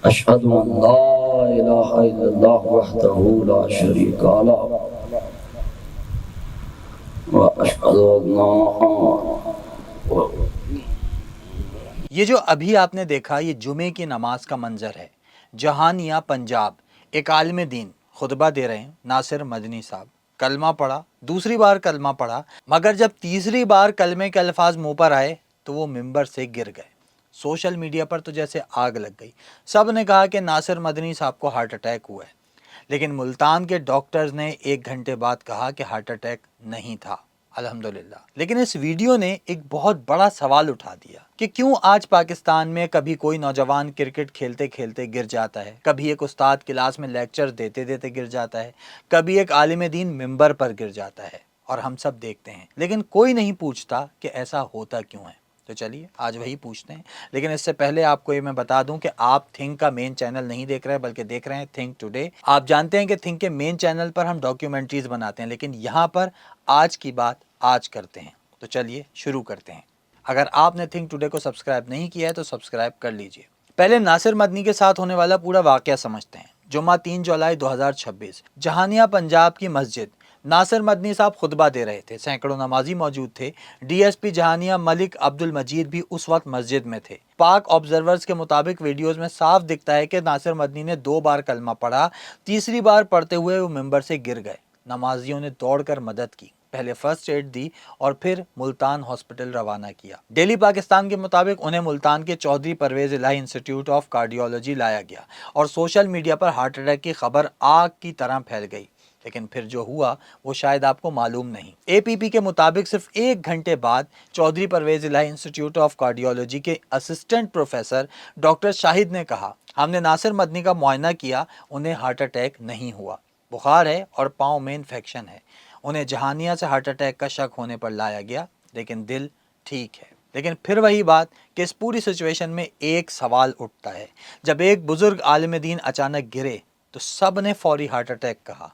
أشهد أن لا إله إلا الله وحده لا شريك له وأشهد أن یہ جو ابھی آپ نے دیکھا یہ جمعے کی نماز کا منظر ہے۔ جہانیہ پنجاب ایک عالم دین خطبہ دے رہے ہیں، ناصر مدنی صاحب کلمہ پڑھا، دوسری بار کلمہ پڑھا، مگر جب تیسری بار کلمے کے الفاظ منہ پر آئے تو وہ ممبر سے گر گئے۔ سوشل میڈیا پر تو جیسے آگ لگ گئی، سب نے کہا کہ ناصر مدنی صاحب کو ہارٹ اٹیک ہوا ہے، لیکن ملتان کے ڈاکٹرز نے 1 گھنٹے بعد کہا کہ ہارٹ اٹیک نہیں تھا، الحمدللہ۔ لیکن اس ویڈیو نے ایک بہت بڑا سوال اٹھا دیا کہ کیوں آج پاکستان میں کبھی کوئی نوجوان کرکٹ کھیلتے کھیلتے گر جاتا ہے، کبھی ایک استاد کلاس میں لیکچر دیتے دیتے گر جاتا ہے، کبھی ایک عالم دین ممبر پر گر جاتا ہے، اور ہم سب دیکھتے ہیں، لیکن کوئی نہیں پوچھتا کہ ایسا ہوتا کیوں ہے۔ تو چلیے آج وہی پوچھتے ہیں، لیکن اس سے پہلے آپ کو یہ میں بتا دوں کہ آپ تھنک کا مین چینل نہیں دیکھ رہے بلکہ دیکھ رہے ہیں تھنک ٹوڈے۔ آپ جانتے ہیں کہ تھنک کے مین چینل پر ہم ڈاکیومنٹریز بناتے ہیں، لیکن یہاں پر آج کی بات آج کرتے ہیں۔ تو چلیے شروع کرتے ہیں۔ اگر آپ نے تھنک ٹوڈے کو سبسکرائب نہیں کیا ہے تو سبسکرائب کر لیجئے۔ پہلے ناصر مدنی کے ساتھ ہونے والا پورا واقعہ سمجھتے ہیں۔ جمعہ 3 جولائی 2026 جہانیہ پنجاب کی مسجد، ناصر مدنی صاحب خطبہ دے رہے تھے، سینکڑوں نمازی موجود تھے، ڈی ایس پی جہانیہ ملک عبد المجید بھی اس وقت مسجد میں تھے۔ پاک آبزرورز کے مطابق ویڈیوز میں صاف دکھتا ہے کہ ناصر مدنی نے 2 بار کلمہ پڑھا، تیسری بار پڑھتے ہوئے وہ ممبر سے گر گئے۔ نمازیوں نے دوڑ کر مدد کی، پہلے فرسٹ ایڈ دی اور پھر ملتان ہاسپٹل روانہ کیا۔ ڈیلی پاکستان کے مطابق انہیں ملتان کے چودھری پرویز الہی انسٹیٹیوٹ آف کارڈیولوجی لایا گیا اور سوشل میڈیا پر ہارٹ اٹیک کی خبر آگ کی طرح پھیل گئی، لیکن پھر جو ہوا وہ شاید آپ کو معلوم نہیں۔ اے پی پی کے مطابق صرف 1 گھنٹے بعد چودھری پرویز الہی انسٹیٹیوٹ آف کارڈیولوجی کے اسسٹنٹ پروفیسر ڈاکٹر شاہد نے کہا، ہم نے ناصر مدنی کا معائنہ کیا، انہیں ہارٹ اٹیک نہیں ہوا، بخار ہے اور پاؤں میں انفیکشن ہے۔ انہیں جہانیہ سے ہارٹ اٹیک کا شک ہونے پر لایا گیا، لیکن دل ٹھیک ہے۔ لیکن پھر وہی بات کہ اس پوری سچویشن میں ایک سوال اٹھتا ہے، جب ایک بزرگ عالم دین اچانک گرے تو سب نے فوری ہارٹ اٹیک کہا۔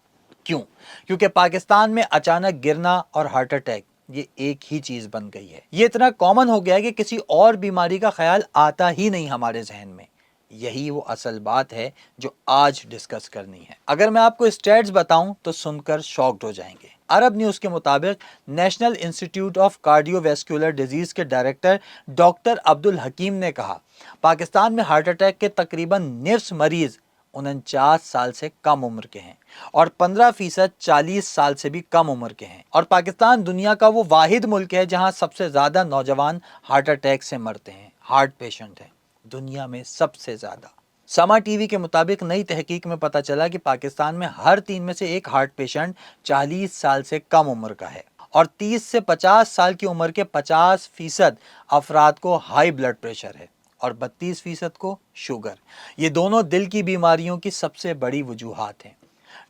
کیوں؟ کیونکہ پاکستان میں اچانک گرنا اور ہارٹ اٹیک یہ ایک ہی چیز بن گئی ہے۔ یہ اتنا کامن ہو گیا ہے کہ کسی اور بیماری کا خیال آتا ہی نہیں ہمارے ذہن میں۔ یہی وہ اصل بات ہے جو آج ڈسکس کرنی ہے۔ اگر میں آپ کو اسٹیٹس بتاؤں تو سن کر شاکڈ ہو جائیں گے۔ عرب نیوز کے مطابق national institute of cardio vascular disease کے ڈائریکٹر ڈاکٹر عبد الحکیم نے کہا، پاکستان میں ہارٹ اٹیک کے تقریباً نصف مریض 49 سال سے کم عمر کے ہیں اور 15% 40 سال سے بھی کم عمر کے ہیں، اور پاکستان دنیا کا وہ واحد ملک ہے جہاں سب سے زیادہ نوجوان ہارٹ اٹیک سے مرتے ہیں، ہارٹ پیشنٹ ہیں، دنیا میں سب سے زیادہ۔ سما ٹی وی کے مطابق نئی تحقیق میں پتہ چلا کہ پاکستان میں ہر 3 میں سے ایک ہارٹ پیشنٹ 40 سال سے کم عمر کا ہے، اور 30 سے 50 سال کی عمر کے 50% افراد کو ہائی بلڈ پریشر ہے اور 32% کو شوگر۔ یہ دونوں دل کی بیماریوں کی سب سے بڑی وجوہات ہیں۔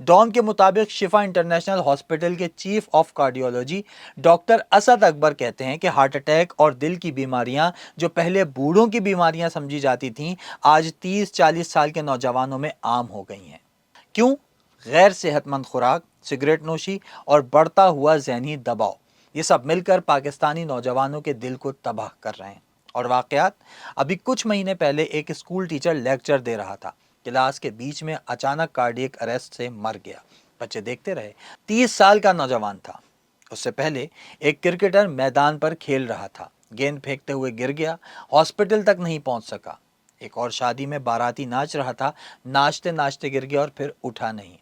ڈان کے مطابق شفا انٹرنیشنل ہاسپٹل کے chief of cardiology doctor Asad Akbar کہتے ہیں کہ ہارٹ اٹیک اور دل کی بیماریاں جو پہلے بوڑھوں کی بیماریاں سمجھی جاتی تھیں، آج 30-40 سال کے نوجوانوں میں عام ہو گئی ہیں۔ کیوں؟ غیر صحت مند خوراک، سگریٹ نوشی اور بڑھتا ہوا ذہنی دباؤ، یہ سب مل کر پاکستانی نوجوانوں کے دل کو تباہ کر رہے ہیں۔ اور واقعات، ابھی کچھ مہینے پہلے ایک اسکول ٹیچر لیکچر دے رہا تھا، کلاس کے بیچ میں اچانک کارڈیک اریسٹ سے مر گیا۔ بچے دیکھتے رہے۔ 30 سال کا نوجوان تھا۔ اس سے پہلے ایک کرکٹر میدان پر کھیل رہا تھا، گیند پھینکتے ہوئے گر گیا، ہاسپٹل تک نہیں پہنچ سکا۔ ایک اور شادی میں باراتی ناچ رہا تھا، ناچتے ناچتے گر گیا اور پھر اٹھا نہیں۔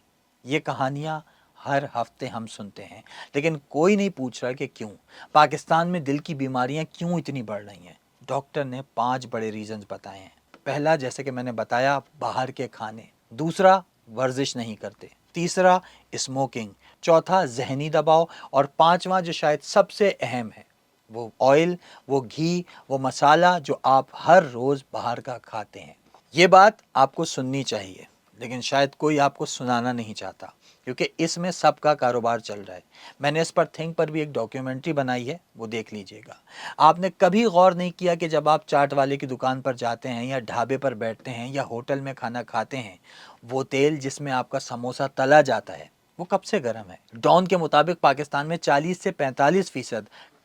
یہ کہانیاں ہر ہفتے ہم سنتے ہیں، لیکن کوئی نہیں پوچھ رہا کہ کیوں پاکستان میں دل کی بیماریاں کیوں اتنی بڑھ رہی ہیں۔ ڈاکٹر نے 5 بڑے ریزنز بتائے ہیں۔ پہلا، جیسے کہ میں نے بتایا، باہر کے کھانے۔ دوسرا، ورزش نہیں کرتے۔ تیسرا، اسموکنگ۔ چوتھا، ذہنی دباؤ۔ اور 5واں جو شاید سب سے اہم ہے، وہ آئل، وہ گھی، وہ مسالہ جو آپ ہر روز باہر کا کھاتے ہیں۔ یہ بات آپ کو سننی چاہیے، لیکن شاید کوئی آپ کو سنانا نہیں چاہتا، کیونکہ اس میں سب کا کاروبار چل رہا ہے۔ میں نے اس پر تھنک پر بھی ایک ڈاکیومنٹری بنائی ہے، وہ دیکھ لیجئے گا۔ آپ نے کبھی غور نہیں کیا کہ جب آپ چاٹ والے کی دکان پر جاتے ہیں یا ڈھابے پر بیٹھتے ہیں یا ہوٹل میں کھانا کھاتے ہیں، وہ تیل جس میں آپ کا سموسہ تلا جاتا ہے وہ کب سے گرم ہے؟ ڈان کے مطابق پاکستان میں 40 سے 45%